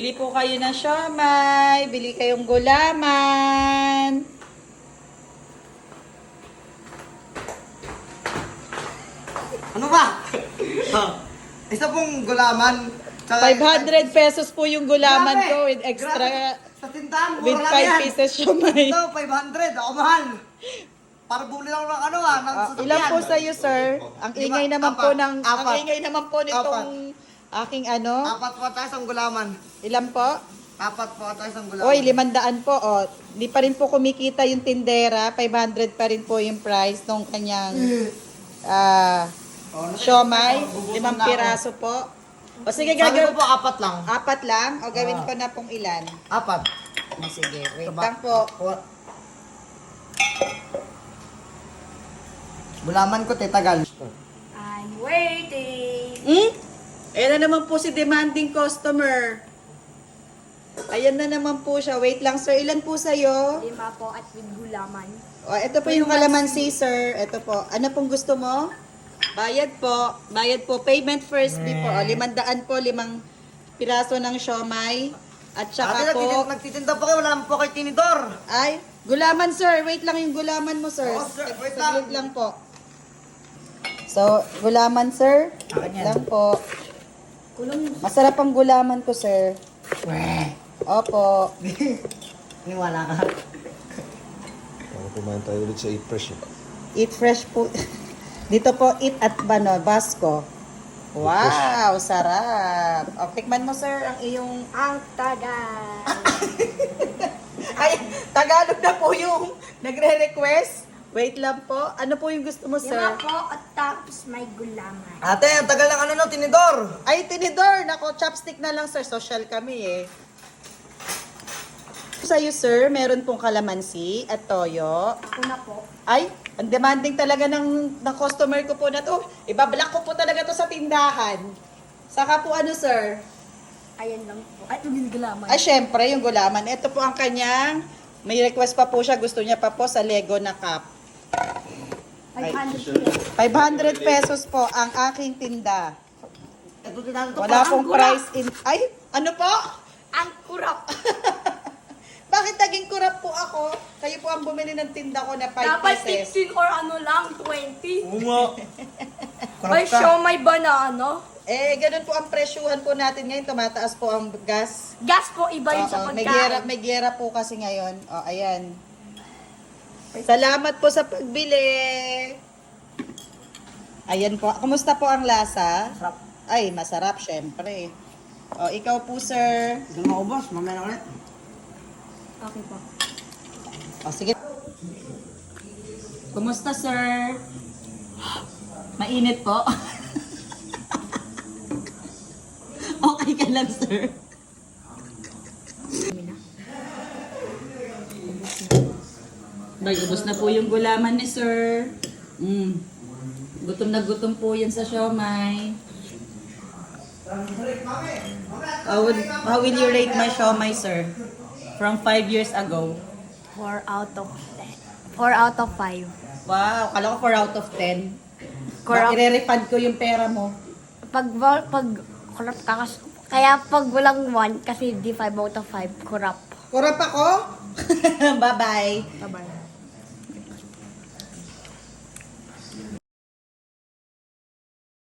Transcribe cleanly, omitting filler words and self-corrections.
Bili po kayo ng siomay, bili kayong gulaman. Ano ba? Isa pong gulaman. 500 pesos po yung gulaman Grabe! ko with extra, Grabe! Sa tindahan, with mura lang 5 yan. pieces siomay. Ito, 500. Ako mahal. Para bumili ako ng ng sasakyan. Ilan po sa iyo, sir? Ang ingay naman po ng, ang Apat. ingay naman po nitong aking ano. Apat po tayo sa gulaman. Ilan po? Apat po tayo sa gulaman. Oy, 500 po. O, di pa rin po kumikita yung tindera. 500 pa rin po yung price ng kanyang siomay. 5 piraso po. O sige, Sabi ko gagawin po, apat lang. Apat lang? O gawin ko na pong ilan? Apat. O sige, wait Diba? lang po. Gulaman ko, tetagal. I'm waiting. Ayan na naman po si demanding customer. Ayan na naman po siya. Wait lang, sir. Ilan po sa'yo? 5 po at with gulaman. O, ito po yung kalamansi, sir. Ito po. Ano pong gusto mo? Bayad po. Bayad po. Payment first before. O, 500 po. 5 piraso ng siomay. At saka po... Nagtitinda po kayo, wala naman po kayo tinidor. Ay, gulaman, sir. Wait lang yung gulaman mo, sir. Oo, sir. Wait Saglit lang po. So, gulaman, sir. Wait lang po. Masarap ang gulaman ko, sir. Opo. Niwala ka. Para kumain tayo ulit sa Eat Fresh. Eat fresh po. Dito po, eat at Basco. Wow, sarap. O, tikman mo, sir, ang iyong... Ang tagal. Ay, Tagalog na po yung nagre-request. Wait lang po. Ano po yung gusto mo, sir? Lima po at tapos may gulaman. Ate, ang tagal ng ano no, tinidor. Ay, tinidor. Nako, chopstick na lang, sir. Social kami, eh. Sa'yo, sir, meron pong kalamansi at toyo. Ako na po. Ay, ang demanding talaga ng customer ko po na to. Ibablock ko po talaga to sa tindahan. Saka po ano, sir? Ayan lang po. Ay, yung gulaman. Ay, syempre, yung gulaman. Ito po ang kanyang, may request pa po siya. Gusto niya pa po sa Lego na cup. 500 po. 500 pesos po ang aking tinda. Ito tinador to. Wala pong price in... Ay, ano po? Ang kurap. Bakit naging kurap po ako? Kayo po ang bumili ng tinda ko na 5 Dapat pieces. 16 or ano lang, 20. Oo nga. Ay, siomay ba na ano? Eh, ganun po ang presyuhan po natin ngayon. Tumataas po ang gas. Gas po, iba yun sa Oo, pagkain. may gera po kasi ngayon. O, ayan. Salamat po sa pagbili. Ayan po. Kumusta po ang lasa? Sarap. Ay, masarap, syempre. O, ikaw po, sir. Hindi mo ubos, mamaya na ulit. Okay po. O, sige. Kumusta, sir? Mainit po. Okay ka lang, sir. Ubus na po yung gulaman ni sir. Gutom na gutom po yan sa siomay. How will you rate my siomay, sir? From 5 years ago. 4 out of 10. 4 out of 5. Wow, kala ko 4 out of 10. Corrupt. Ire-refund ko yung pera mo. Pag corrupt ka kasi. Kaya pag walang 1, kasi di 5 out of 5, corrupt. Kurap ako? Bye-bye. Bye-bye.